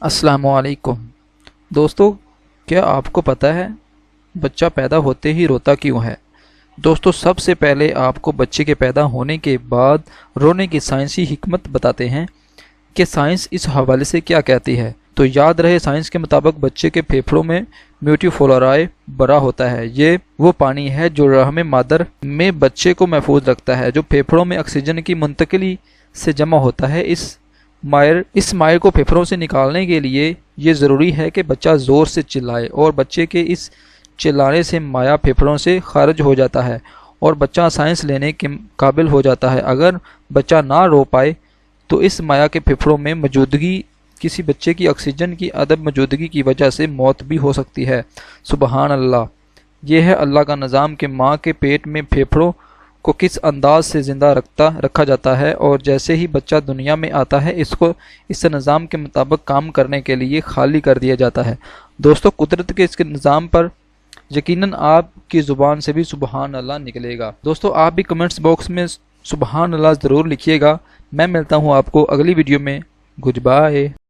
السلام علیکم دوستو، کیا آپ کو پتہ ہے بچہ پیدا ہوتے ہی روتا کیوں ہے؟ دوستو، سب سے پہلے آپ کو بچے کے پیدا ہونے کے بعد رونے کی سائنسی حکمت بتاتے ہیں کہ سائنس اس حوالے سے کیا کہتی ہے۔ تو یاد رہے، سائنس کے مطابق بچے کے پھیپھڑوں میں میوٹیفلورائے برا ہوتا ہے۔ یہ وہ پانی ہے جو رحم مادر میں بچے کو محفوظ رکھتا ہے، جو پھیپھڑوں میں آکسیجن کی منتقلی سے جمع ہوتا ہے۔ اس مائر کو پھیپھڑوں سے نکالنے کے لیے یہ ضروری ہے کہ بچہ زور سے چلائے، اور بچے کے اس چلانے سے مائع پھیپھڑوں سے خارج ہو جاتا ہے اور بچہ سانس لینے کے قابل ہو جاتا ہے۔ اگر بچہ نہ رو پائے تو اس مائع کے پھیپھڑوں میں موجودگی کسی بچے کی آکسیجن کی عدم موجودگی کی وجہ سے موت بھی ہو سکتی ہے۔ سبحان اللہ! یہ ہے اللہ کا نظام کہ ماں کے پیٹ میں پھیپھڑوں کو کس انداز سے زندہ رکھا جاتا ہے، اور جیسے ہی بچہ دنیا میں آتا ہے اس کو اس نظام کے مطابق کام کرنے کے لیے خالی کر دیا جاتا ہے۔ دوستو، قدرت کے اس کے نظام پر یقیناً آپ کی زبان سے بھی سبحان اللہ نکلے گا۔ دوستو، آپ بھی کمنٹس باکس میں سبحان اللہ ضرور لکھیے گا۔ میں ملتا ہوں آپ کو اگلی ویڈیو میں۔ Good bye.